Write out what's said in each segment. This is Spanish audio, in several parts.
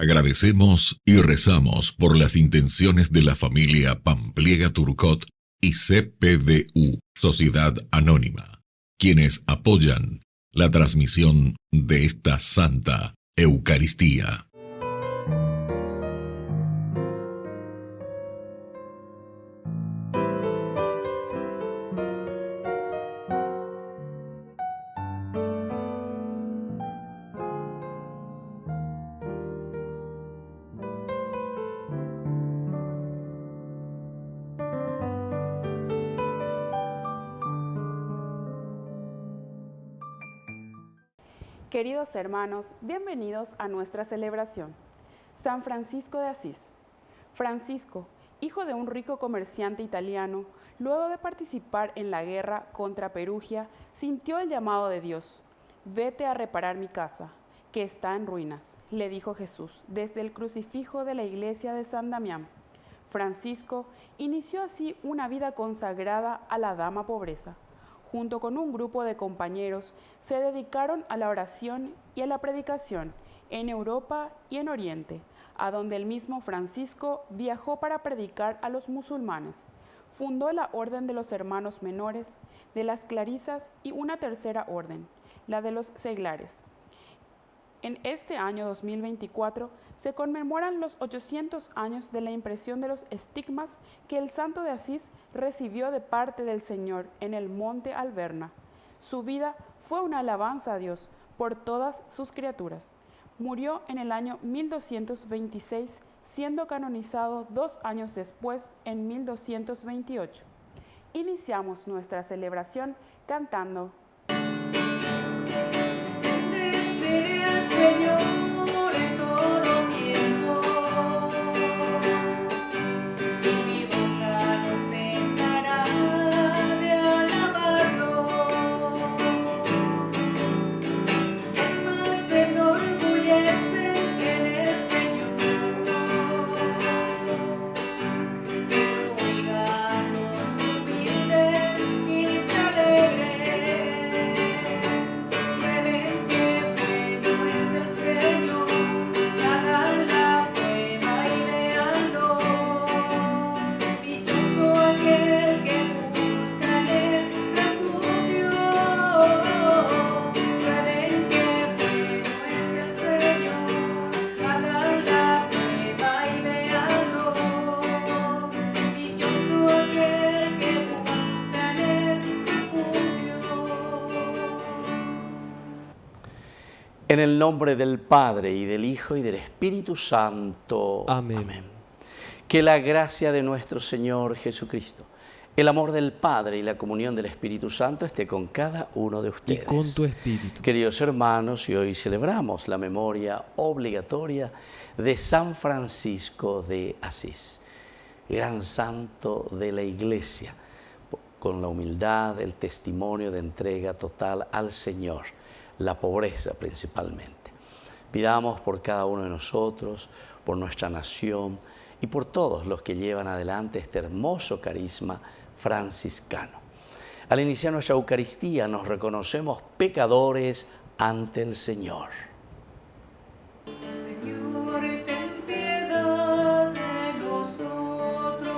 Agradecemos y rezamos por las intenciones de la familia Pampliega Turcot y CPDU, Sociedad Anónima, quienes apoyan la transmisión de esta Santa Eucaristía. Queridos hermanos, bienvenidos a nuestra celebración. San Francisco de Asís. Francisco, hijo de un rico comerciante italiano, luego de participar en la guerra contra Perugia, sintió el llamado de Dios. Vete a reparar mi casa, que está en ruinas, le dijo Jesús desde el crucifijo de la iglesia de San Damián. Francisco inició así una vida consagrada a la dama pobreza. Junto con un grupo de compañeros, se dedicaron a la oración y a la predicación en Europa y en Oriente, a donde el mismo Francisco viajó para predicar a los musulmanes. Fundó la Orden de los Hermanos Menores, de las Clarisas y una tercera orden, la de los Seglares. En este año 2024 se conmemoran los 800 años de la impresión de los estigmas que el santo de Asís recibió de parte del Señor en el monte Alverna. Su vida fue una alabanza a Dios por todas sus criaturas. Murió en el año 1226, siendo canonizado 2 años después, en 1228. Iniciamos nuestra celebración cantando: Bendeceré al Señor en todo tiempo, y mi boca no cesará de alabarlo. El más se enorgullece en el Señor, que lo oigan los humildes y se alegren. En el nombre del Padre, y del Hijo, y del Espíritu Santo. Amén. Amén. Que la gracia de nuestro Señor Jesucristo, el amor del Padre y la comunión del Espíritu Santo esté con cada uno de Y ustedes. con tu espíritu. Queridos hermanos, y hoy celebramos la memoria obligatoria de San Francisco de Asís, gran santo de la Iglesia, con la humildad, el testimonio de entrega total al Señor, la pobreza principalmente. Pidamos por cada uno de nosotros, por nuestra nación y por todos los que llevan adelante este hermoso carisma franciscano. Al iniciar nuestra Eucaristía nos reconocemos pecadores ante el Señor. Señor, ten piedad de nosotros.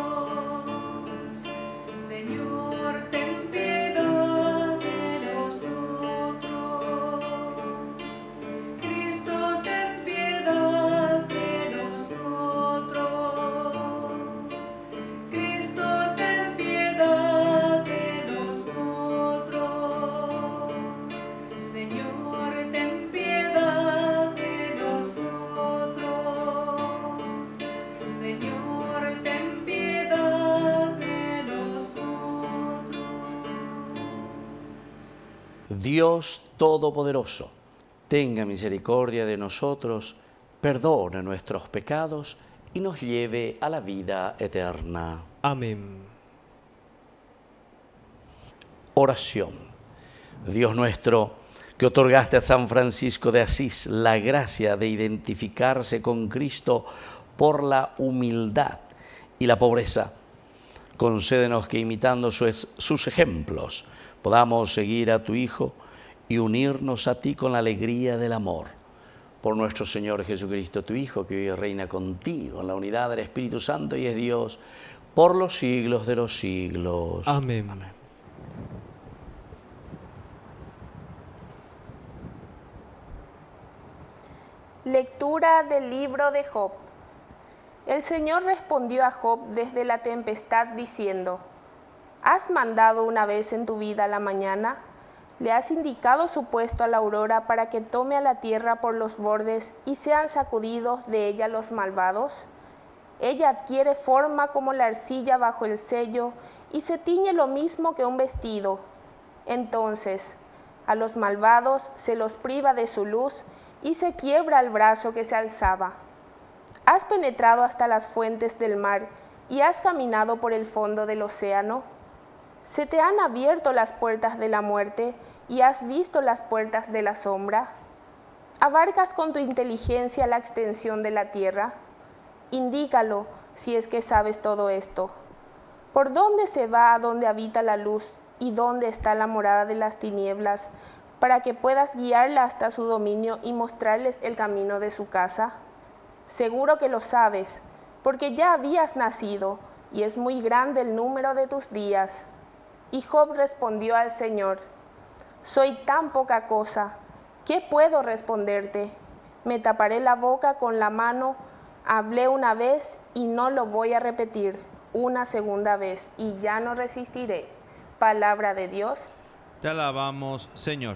Señor, ten piedad de nosotros. Cristo, ten piedad de nosotros. Cristo, ten piedad de nosotros. Señor, ten piedad de nosotros. Señor, ten piedad de nosotros. Dios Todopoderoso, tenga misericordia de nosotros, perdone nuestros pecados y nos lleve a la vida eterna. Amén. Oración. Dios nuestro, que otorgaste a San Francisco de Asís la gracia de identificarse con Cristo por la humildad y la pobreza, concédenos que imitando sus ejemplos podamos seguir a tu Hijo y unirnos a ti con la alegría del amor. por nuestro Señor Jesucristo, tu Hijo, que vive y reina contigo en la unidad del Espíritu Santo y es Dios por los siglos de los siglos. Amén. Amén. Lectura del libro de Job. El Señor respondió a Job desde la tempestad diciendo: ¿Has mandado una vez en tu vida la mañana? ¿Le has indicado su puesto a la aurora para que tome a la tierra por los bordes y sean sacudidos de ella los malvados? Ella adquiere forma como la arcilla bajo el sello y se tiñe lo mismo que un vestido. Entonces, a los malvados se los priva de su luz y se quiebra el brazo que se alzaba. ¿Has penetrado hasta las fuentes del mar y has caminado por el fondo del océano? ¿Se te han abierto las puertas de la muerte y has visto las puertas de la sombra? ¿Abarcas con tu inteligencia la extensión de la tierra? Indícalo si es que sabes todo esto. ¿Por dónde se va a donde habita la luz y dónde está la morada de las tinieblas, para que puedas guiarla hasta su dominio y mostrarles el camino de su casa? Seguro que lo sabes, porque ya habías nacido y es muy grande el número de tus días. Y Job respondió al Señor: soy tan poca cosa, ¿qué puedo responderte? Me taparé la boca con la mano, hablé una vez y no lo voy a repetir, una segunda vez y ya no resistiré. Palabra de Dios. Te alabamos, Señor.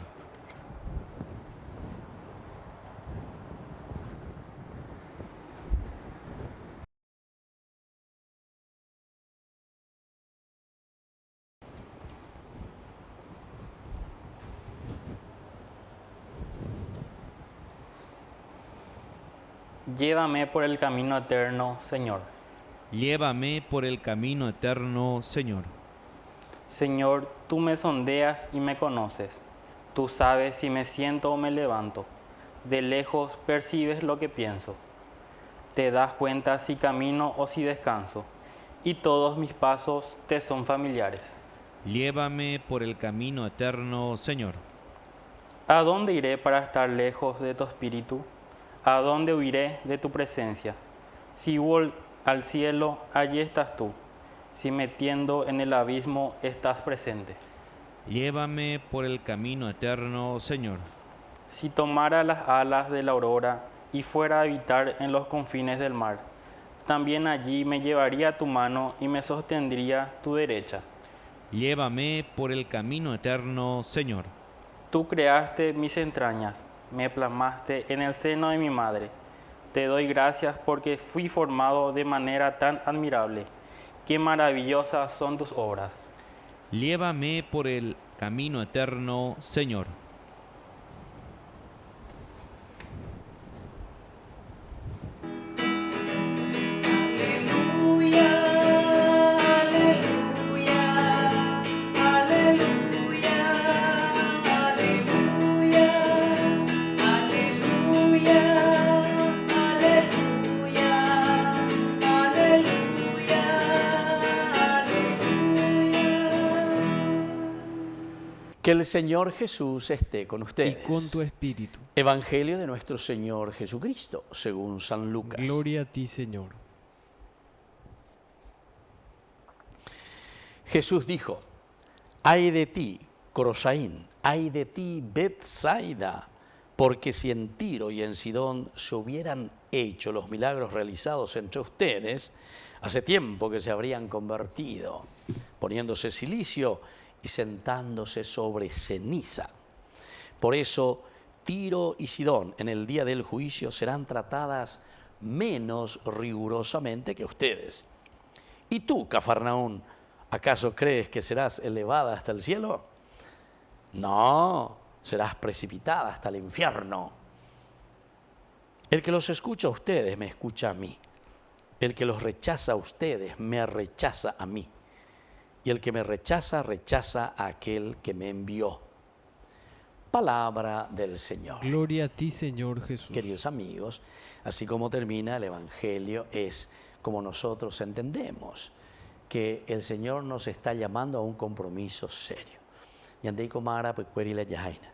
Llévame por el camino eterno, Señor. Llévame por el camino eterno, Señor. Señor, tú me sondeas y me conoces. Tú sabes si me siento o me levanto. De lejos percibes lo que pienso. Te das cuenta si camino o si descanso. Y todos mis pasos te son familiares. Llévame por el camino eterno, Señor. ¿A dónde iré para estar lejos de tu espíritu? ¿A dónde huiré de tu presencia? Si hubo al cielo, allí estás tú. Si metiendo en el abismo, estás presente. Llévame por el camino eterno, Señor. Si tomara las alas de la aurora y fuera a habitar en los confines del mar, también allí me llevaría tu mano y me sostendría tu derecha. Llévame por el camino eterno, Señor. Tú creaste mis entrañas, me plasmaste en el seno de mi madre. Te doy gracias porque fui formado de manera tan admirable. Qué maravillosas son tus obras. Llévame por el camino eterno, Señor. Aleluya, aleluya, aleluya, aleluya, aleluya, aleluya, aleluya, aleluya. Que el Señor Jesús esté con Y ustedes. con tu espíritu. Evangelio de nuestro Señor Jesucristo, según San Lucas. Gloria a ti, Señor. Jesús dijo: ay de ti, Corosaín, ay de ti, Betsaida, porque si en Tiro y en Sidón se hubieran hecho los milagros realizados entre ustedes, hace tiempo que se habrían convertido, poniéndose cilicio y sentándose sobre ceniza. Por eso, Tiro y Sidón en el día del juicio serán tratadas menos rigurosamente que ustedes. ¿Y tú, Cafarnaún, acaso crees que serás elevada hasta el cielo? No, serás precipitada hasta el infierno. El que los escucha a ustedes me escucha a mí. El que los rechaza a ustedes me rechaza a mí. Y el que me rechaza, rechaza a aquel que me envió. Palabra del Señor. Gloria a ti, Señor Jesús. Queridos amigos, así como termina el Evangelio, es como nosotros entendemos que el Señor nos está llamando a un compromiso serio. Yandei Komara Pecueri la Yajaina.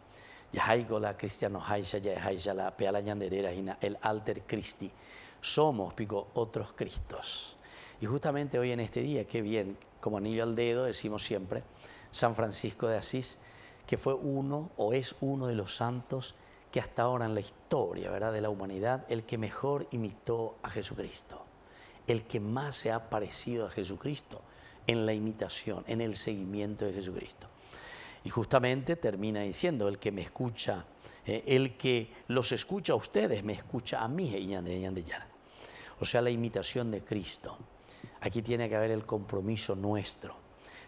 Yahaigo la cristiano haisha ya haisha la peala ñanderera hina el alter Christi. Somos pico otros Cristos. Y justamente hoy en este día, qué bien, como anillo al dedo decimos siempre, San Francisco de Asís, que fue uno o es uno de los santos que hasta ahora en la historia, ¿verdad?, de la humanidad, el que mejor imitó a Jesucristo, el que más se ha parecido a Jesucristo en la imitación, en el seguimiento de Jesucristo. Y justamente termina diciendo, el que me escucha, el que los escucha a ustedes, me escucha a mí. O sea, la imitación de Cristo. Aquí tiene que haber el compromiso nuestro,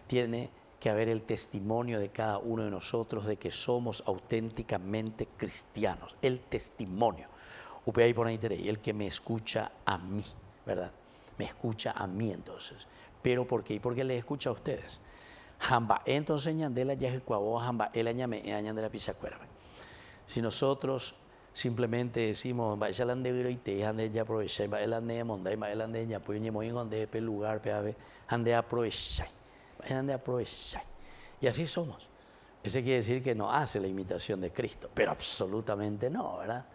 tiene que haber el testimonio de cada uno de nosotros de que somos auténticamente cristianos, el testimonio. El que me escucha a mí, ¿verdad? Me escucha a mí entonces. ¿Pero por qué? Porque les escucha a ustedes. Jamba, entonces ñandela ya es el cuabo, jamba, el añame, ñandela pisacuera. Si nosotros simplemente decimos, vaya la ande y te ande ya aprovechar, vaya la ande monda, vaya la ande ya pues ñemo en donde pe lugar pe ave, ande aprovechar, ande aprovechar. Y así somos. Eso quiere decir que no hace la imitación de Cristo, pero absolutamente no, ¿verdad?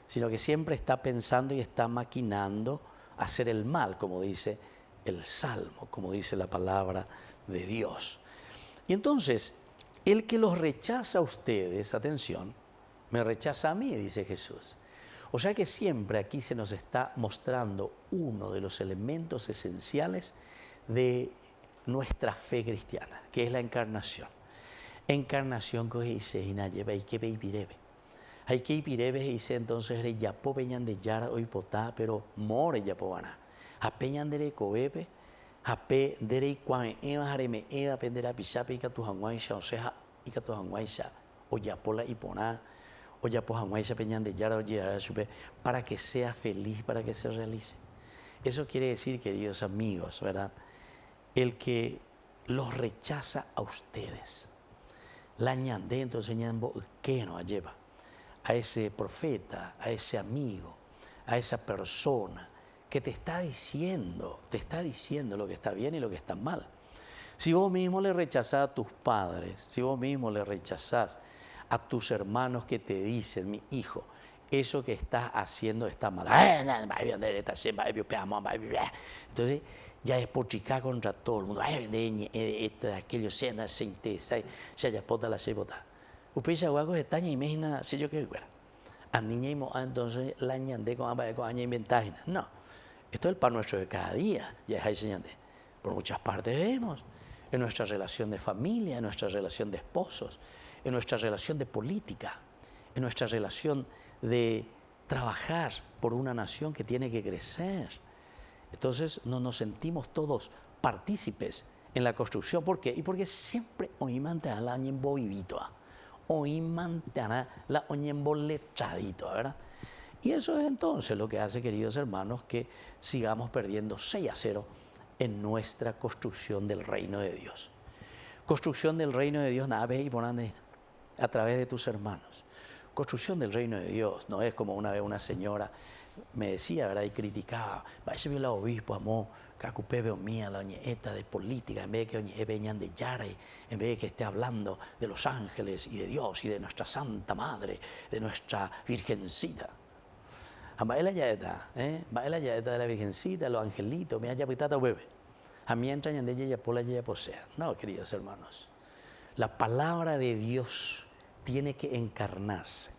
Sino que siempre está pensando y está maquinando hacer el mal, como dice el Salmo, como dice la palabra de Dios. Y entonces, el que los rechaza a ustedes, atención, me rechaza a mí, dice Jesús. O sea que siempre aquí se nos está mostrando uno de los elementos esenciales de nuestra fe cristiana, que es la encarnación. Encarnación que dice, hay que veipirebe. Hay que ipirebe, dice entonces, ya po peñan de yara hoy potá, pero more ya po vana. A peñan de coebe, Hape derei cuan eva jareme eva pendera pisape ika tu hanguaisha o sea ika tu hanguaisha o ya pola y poná o ya po hanguaisha peñan de yara o ya supe para que sea feliz, para que se realice. Eso quiere decir, queridos amigos, ¿verdad? El que los rechaza a ustedes. La ñandé entonces ñambo que nos lleva a ese profeta, a ese amigo, a esa persona que te está diciendo lo que está bien y lo que está mal. Si vos mismo le rechazás a tus padres, si vos mismo le rechazás a tus hermanos que te dicen, mi hijo, eso que estás haciendo está mal. Entonces ya es pochicar contra todo el mundo. Aquello, se ya pota la sebota. Usted ya guaco de taña imagina, si yo qué fuera. A niña y moa entonces la ñandé con aña inventaje. No. Esto es el pan nuestro de cada día, ya es enseñante. Por muchas partes vemos, en nuestra relación de familia, en nuestra relación de esposos, en nuestra relación de política, en nuestra relación de trabajar por una nación que tiene que crecer. Entonces no nos sentimos todos partícipes en la construcción. ¿Por qué? Y porque siempre oímante la oñembo vivito, oímante la oñembo letradito, ¿verdad? Y eso es entonces lo que hace, queridos hermanos, que sigamos perdiendo 6-0 en nuestra construcción del reino de Dios. Construcción del reino de Dios, nada, ve y ponande a través de tus hermanos. Construcción del reino de Dios, no es como una vez una señora me decía, ¿verdad? Y criticaba, vaya vio la obispo, amó, cacupé veo mía, la oñeta de política, en vez de que oñe veñan de Yare, en vez de que esté hablando de los ángeles y de Dios y de nuestra Santa Madre, de nuestra Virgencita. Baila ya de la Virgencita, los angelitos, me haya pitado bebé. A mí entrañan de ella por la ella posea. No, queridos hermanos. La palabra de Dios tiene que encarnarse.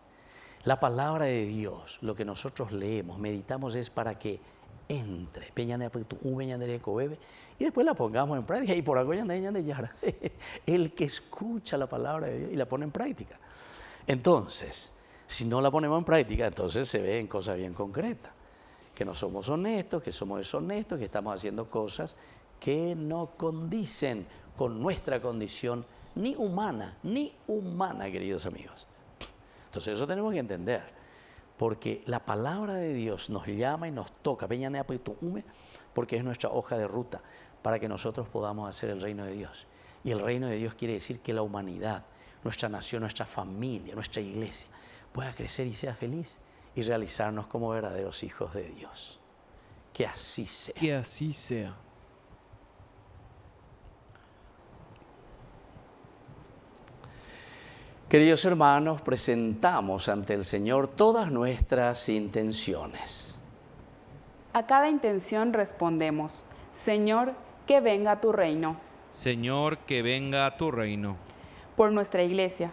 La palabra de Dios, lo que nosotros leemos, meditamos, es para que entre. Y después la pongamos en práctica. Y por algo ya de Yara. El que escucha la palabra de Dios y la pone en práctica. Entonces, si no la ponemos en práctica, entonces se ve en cosas bien concretas. Que no somos honestos, que somos deshonestos, que estamos haciendo cosas que no condicen con nuestra condición ni humana, queridos amigos. Entonces eso tenemos que entender, porque la palabra de Dios nos llama y nos toca, porque es nuestra hoja de ruta para que nosotros podamos hacer el reino de Dios. Y el reino de Dios quiere decir que la humanidad, nuestra nación, nuestra familia, nuestra iglesia, pueda crecer y sea feliz y realizarnos como verdaderos hijos de Dios. Que así sea. Que así sea. Queridos hermanos, presentamos ante el Señor todas nuestras intenciones. A cada intención respondemos, Señor, que venga tu reino. Señor, que venga tu reino. Por nuestra Iglesia,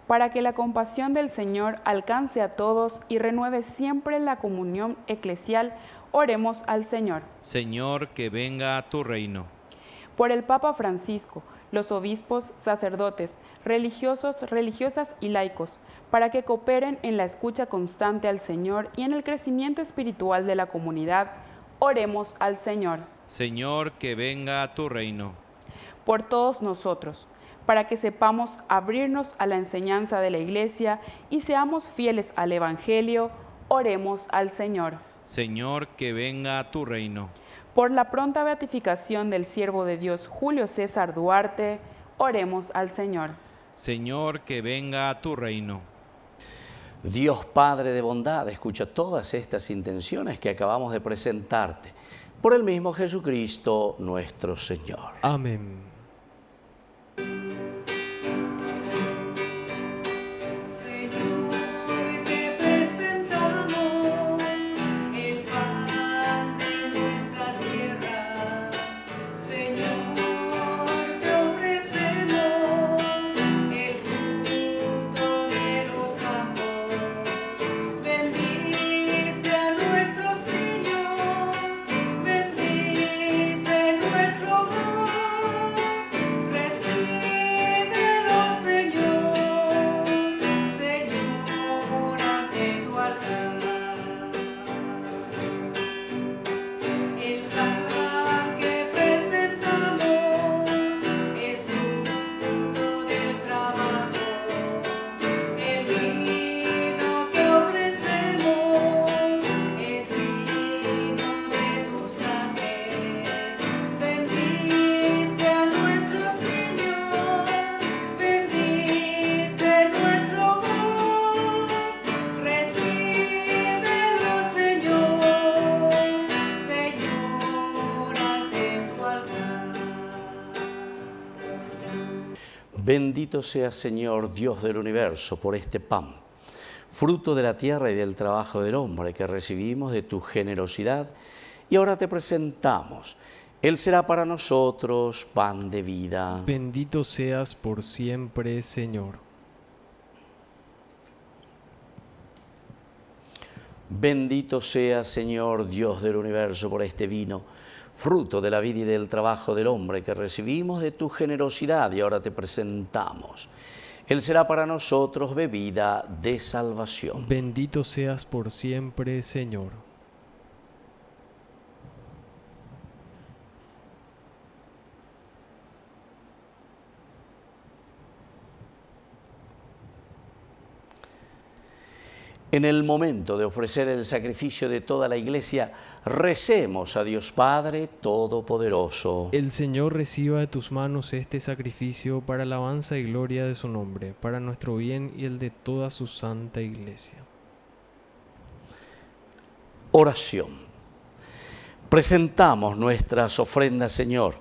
para que la compasión del Señor alcance a todos y renueve siempre la comunión eclesial, oremos al Señor. Señor, que venga tu reino. Por el Papa Francisco, los obispos, sacerdotes, religiosos, religiosas y laicos, para que cooperen en la escucha constante al Señor y en el crecimiento espiritual de la comunidad, oremos al Señor. Señor, que venga tu reino. Por todos nosotros, para que sepamos abrirnos a la enseñanza de la Iglesia y seamos fieles al Evangelio, oremos al Señor. Señor, que venga tu reino. Por la pronta beatificación del siervo de Dios Julio César Duarte, oremos al Señor. Señor, que venga tu reino. Dios Padre de bondad, escucha todas estas intenciones que acabamos de presentarte. Por el mismo Jesucristo nuestro Señor. Amén. Señor, te presentamos el pan de nuestra tierra. Señor, te ofrecemos el fruto de los campos. Bendice a nuestros niños, bendice nuestro hogar. Recíbelos, Señor, Señor, ante tu altar. El pan que presentamos es fruto del trabajo. El vino que ofrecemos es vino de tu sangre. Bendice a nuestros niños, bendice nuestro hogar. Recíbelos, Señor, Señor, ante tu altar. Bendito sea, Señor, Dios del universo, por este pan, fruto de la tierra y del trabajo del hombre que recibimos de tu generosidad, y ahora te presentamos. Él será para nosotros pan de vida. Bendito seas por siempre, Señor. Bendito sea, Señor, Dios del universo, por este vino, fruto de la vida y del trabajo del hombre que recibimos de tu generosidad, y ahora te presentamos. Él será para nosotros bebida de salvación. Bendito seas por siempre, Señor. En el momento de ofrecer el sacrificio de toda la Iglesia, recemos a Dios Padre Todopoderoso. El Señor reciba de tus manos este sacrificio para alabanza y gloria de su nombre, para nuestro bien y el de toda su santa Iglesia. Oración. Presentamos nuestras ofrendas, Señor,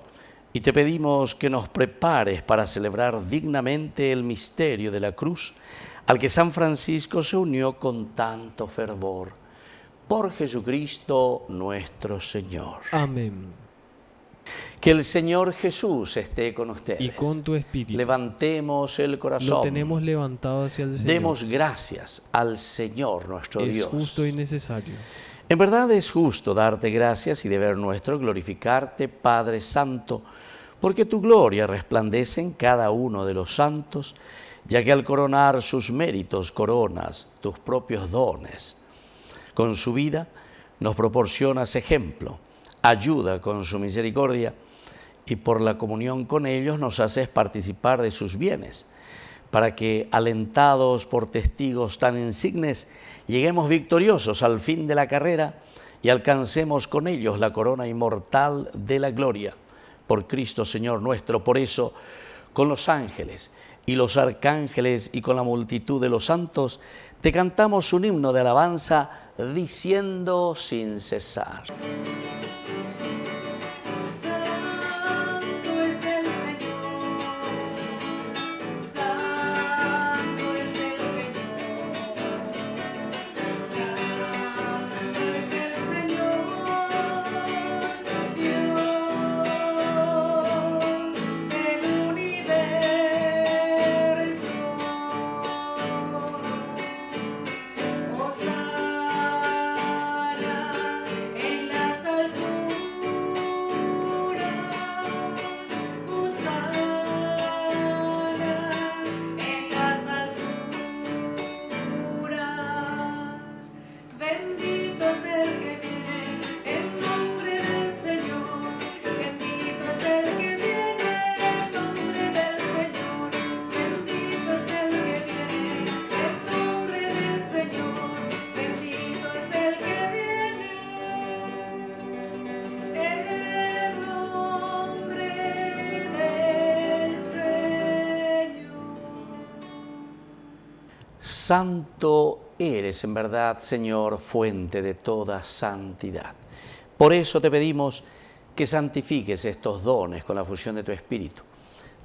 y te pedimos que nos prepares para celebrar dignamente el misterio de la cruz, al que San Francisco se unió con tanto fervor. Por Jesucristo nuestro Señor. Amén. Que el Señor Jesús esté con ustedes. Y con tu espíritu. Levantemos el corazón. Lo tenemos levantado hacia el Señor. Demos gracias al Señor nuestro Es Dios. justo y necesario. En verdad es justo darte gracias y deber nuestro glorificarte, Padre Santo, porque tu gloria resplandece en cada uno de los santos, ya que al coronar sus méritos coronas tus propios dones. Con su vida nos proporcionas ejemplo, ayuda con su misericordia, y por la comunión con ellos nos haces participar de sus bienes, para que, alentados por testigos tan insignes, lleguemos victoriosos al fin de la carrera y alcancemos con ellos la corona inmortal de la gloria. Por Cristo Señor nuestro. Por eso, con los ángeles y los arcángeles y con la multitud de los santos, te cantamos un himno de alabanza diciendo sin cesar. Santo es el Señor, Santo Santo eres en verdad, Señor, fuente de toda santidad. Por eso te pedimos que santifiques estos dones con la fusión de tu Espíritu,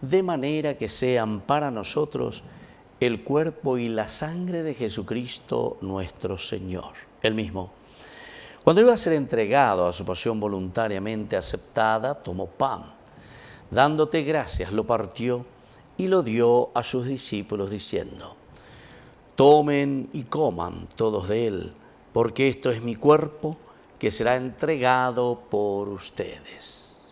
de manera que sean para nosotros el cuerpo y la sangre de Jesucristo nuestro Señor. Él mismo, cuando iba a ser entregado a su pasión voluntariamente aceptada, tomó pan. Dándote gracias, lo partió y lo dio a sus discípulos diciendo: tomen y coman todos de él, porque esto es mi cuerpo que será entregado por ustedes.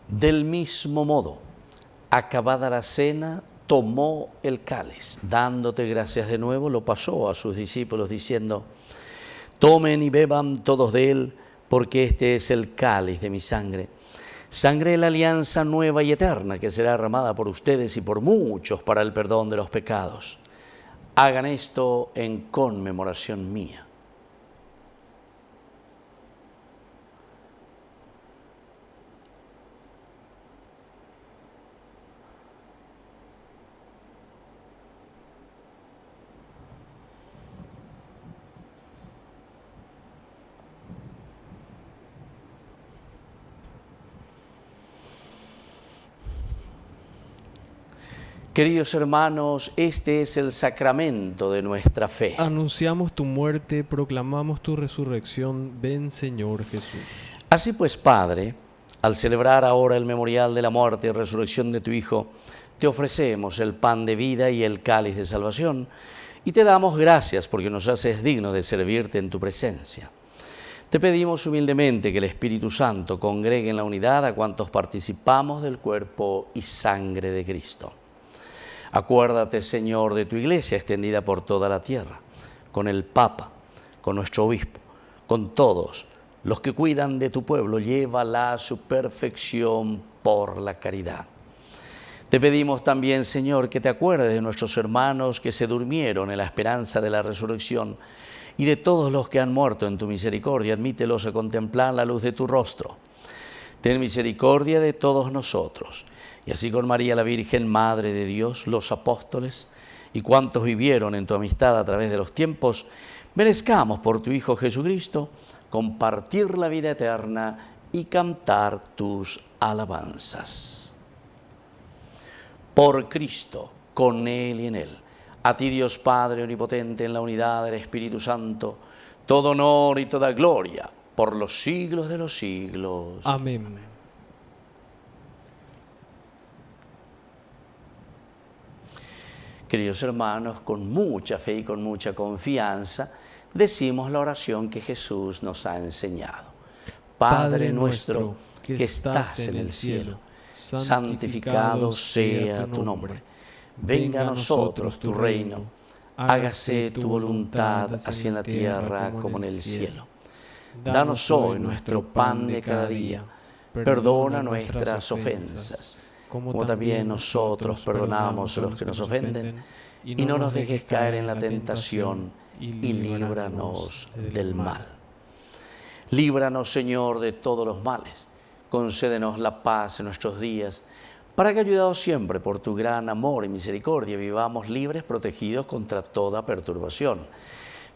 Del mismo modo, acabada la cena, tomó el cáliz, dándote gracias de nuevo, lo pasó a sus discípulos diciendo: tomen y beban todos de él, porque este es el cáliz de mi sangre, sangre de la alianza nueva y eterna, que será derramada por ustedes y por muchos para el perdón de los pecados. Hagan esto en conmemoración mía. Queridos hermanos, este es el sacramento de nuestra fe. Anunciamos tu muerte, proclamamos tu resurrección. Ven, Señor Jesús. Así pues, Padre, al celebrar ahora el memorial de la muerte y resurrección de tu Hijo, te ofrecemos el pan de vida y el cáliz de salvación, y te damos gracias porque nos haces dignos de servirte en tu presencia. Te pedimos humildemente que el Espíritu Santo congregue en la unidad a cuantos participamos del cuerpo y sangre de Cristo. Acuérdate, Señor, de tu Iglesia extendida por toda la tierra, con el Papa, con nuestro Obispo, con todos los que cuidan de tu pueblo. Llévala a su perfección por la caridad. Te pedimos también, Señor, que te acuerdes de nuestros hermanos que se durmieron en la esperanza de la resurrección y de todos los que han muerto en tu misericordia. Admítelos a contemplar la luz de tu rostro. Ten misericordia de todos nosotros. Y así con María la Virgen, Madre de Dios, los apóstoles y cuantos vivieron en tu amistad a través de los tiempos, merezcamos por tu Hijo Jesucristo compartir la vida eterna y cantar tus alabanzas. Por Cristo, con Él y en Él, a ti Dios Padre Omnipotente, en la unidad del Espíritu Santo, todo honor y toda gloria por los siglos de los siglos. Amén. Queridos hermanos, con mucha fe y con mucha confianza, decimos la oración que Jesús nos ha enseñado. Padre nuestro, que estás en el cielo, santificado sea tu nombre. Venga a nosotros tu reino. Hágase tu voluntad, así en la tierra como en el cielo. Danos hoy nuestro pan de cada día. Perdona nuestras ofensas, como también nosotros perdonamos a los que nos ofenden, y no nos dejes caer en la tentación, y líbranos del mal. Líbranos, Señor, de todos los males. Concédenos la paz en nuestros días, para que, ayudados siempre por tu gran amor y misericordia, vivamos libres, protegidos contra toda perturbación,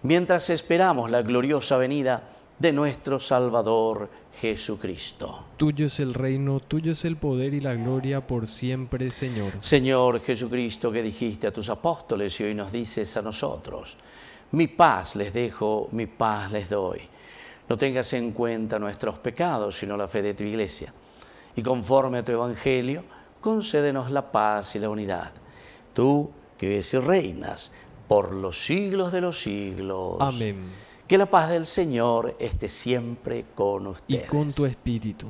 mientras esperamos la gloriosa venida de nuestro Salvador Jesucristo. Tuyo es el reino, tuyo es el poder y la gloria por siempre, Señor. Señor Jesucristo, que dijiste a tus apóstoles y hoy nos dices a nosotros: mi paz les dejo, mi paz les doy. No tengas en cuenta nuestros pecados, sino la fe de tu Iglesia. Y conforme a tu Evangelio, concédenos la paz y la unidad. Tú, que vives y reinas por los siglos de los siglos. Amén. Que la paz del Señor esté siempre con ustedes. Y con tu espíritu.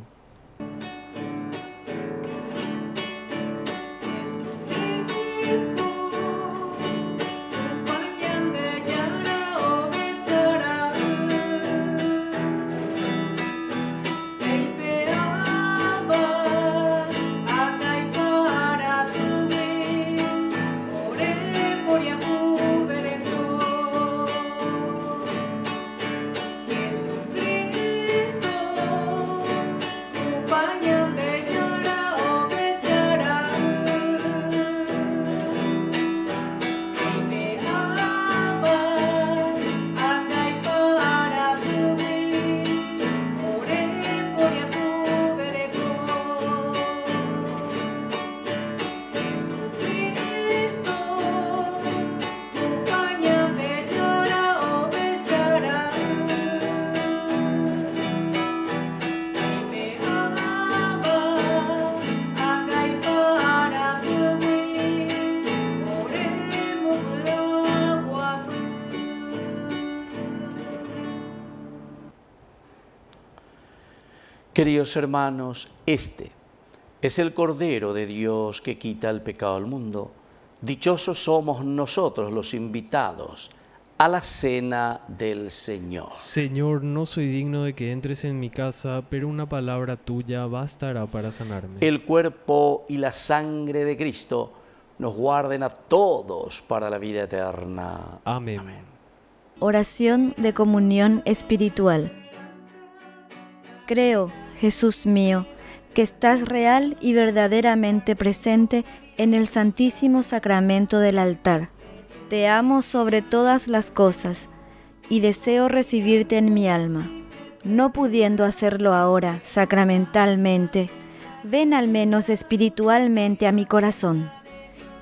Jesucristo, el cual llande llana o besará, te imperaba, acá y para tu bien. Queridos hermanos, este es el Cordero de Dios que quita el pecado del mundo. Dichosos somos nosotros los invitados a la cena del Señor. Señor, no soy digno de que entres en mi casa, pero una palabra tuya bastará para sanarme. El cuerpo y la sangre de Cristo nos guarden a todos para la vida eterna. Amén. Oración de comunión espiritual. Creo, Jesús mío, que estás real y verdaderamente presente en el Santísimo Sacramento del altar. Te amo sobre todas las cosas y deseo recibirte en mi alma. No pudiendo hacerlo ahora sacramentalmente, ven al menos espiritualmente a mi corazón.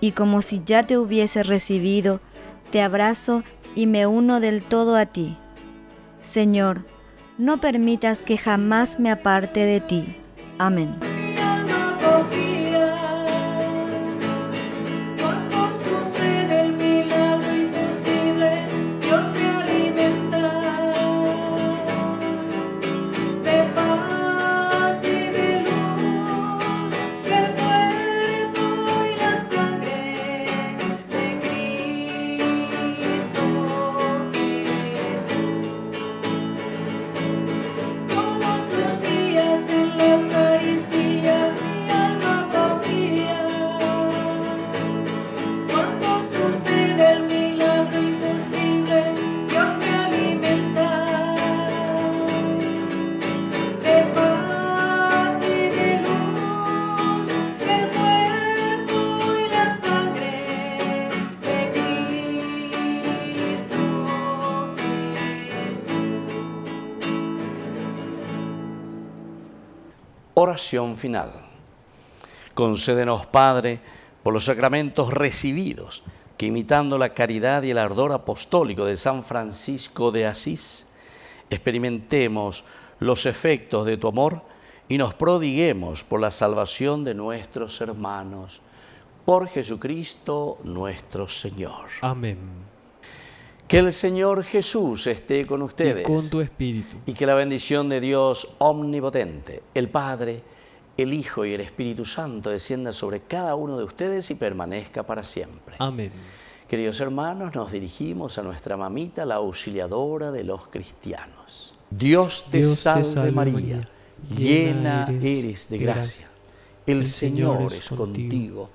Y como si ya te hubiese recibido, te abrazo y me uno del todo a ti. Señor, no permitas que jamás me aparte de ti. Amén. Mi alma confía cuando sucede el milagro imposible. Dios me alimenta de paz y de luz, el cuerpo y la sangre de Cristo Jesús. Todos los días en la Eucaristía mi alma confía. Cuando sucede el milagro imposible, Dios me alimenta de paz y de luz, el cuerpo y la sangre de Cristo Oración final. Concédenos, Padre, por los sacramentos recibidos, que imitando la caridad y el ardor apostólico de San Francisco de Asís, experimentemos los efectos de tu amor y nos prodiguemos por la salvación de nuestros hermanos. Por Jesucristo nuestro Señor. Amén. Que el Señor Jesús esté con ustedes. Y con tu espíritu. Y que la bendición de Dios omnipotente, el Padre, el Hijo y el Espíritu Santo descienda sobre cada uno de ustedes y permanezca para siempre. Amén. Queridos hermanos, nos dirigimos a nuestra mamita, la auxiliadora de los cristianos. Dios te salve María, llena eres de gracia. El Señor es contigo.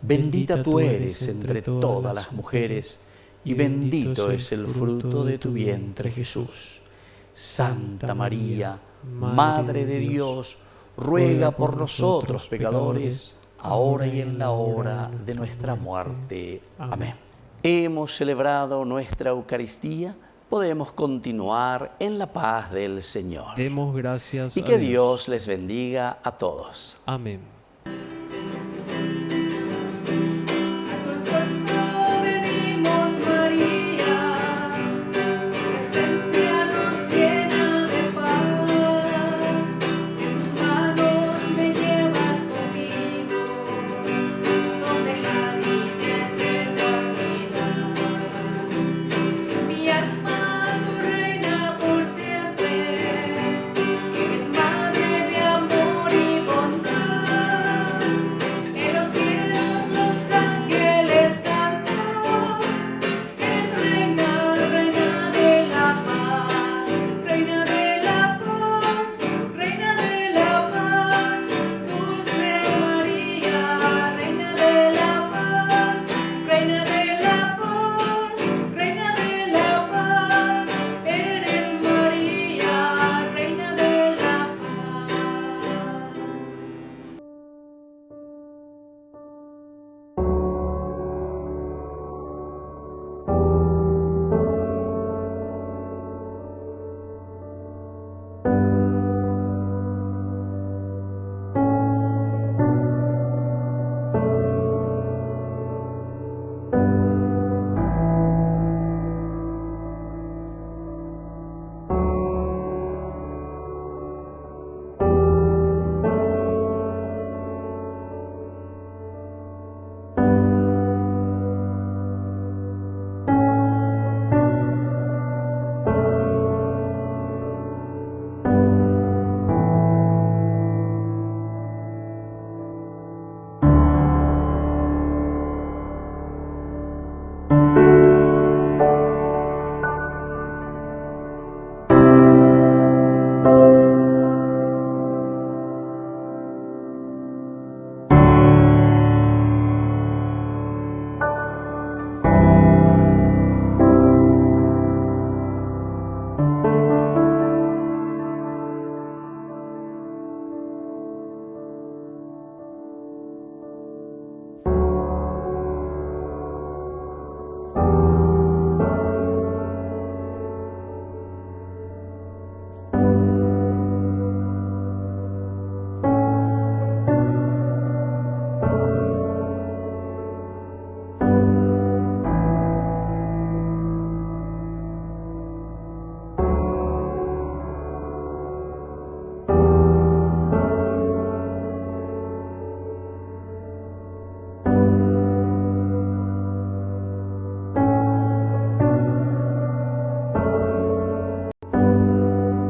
Bendita tú eres entre todas las mujeres, y bendito es el fruto de tu vientre, Jesús. Santa María, Madre de Dios, ruega por nosotros pecadores, ahora y en la hora de nuestra muerte. Amén. Hemos celebrado nuestra Eucaristía, podemos continuar en la paz del Señor. Demos gracias Y a que Dios. Dios les bendiga a todos. Amén.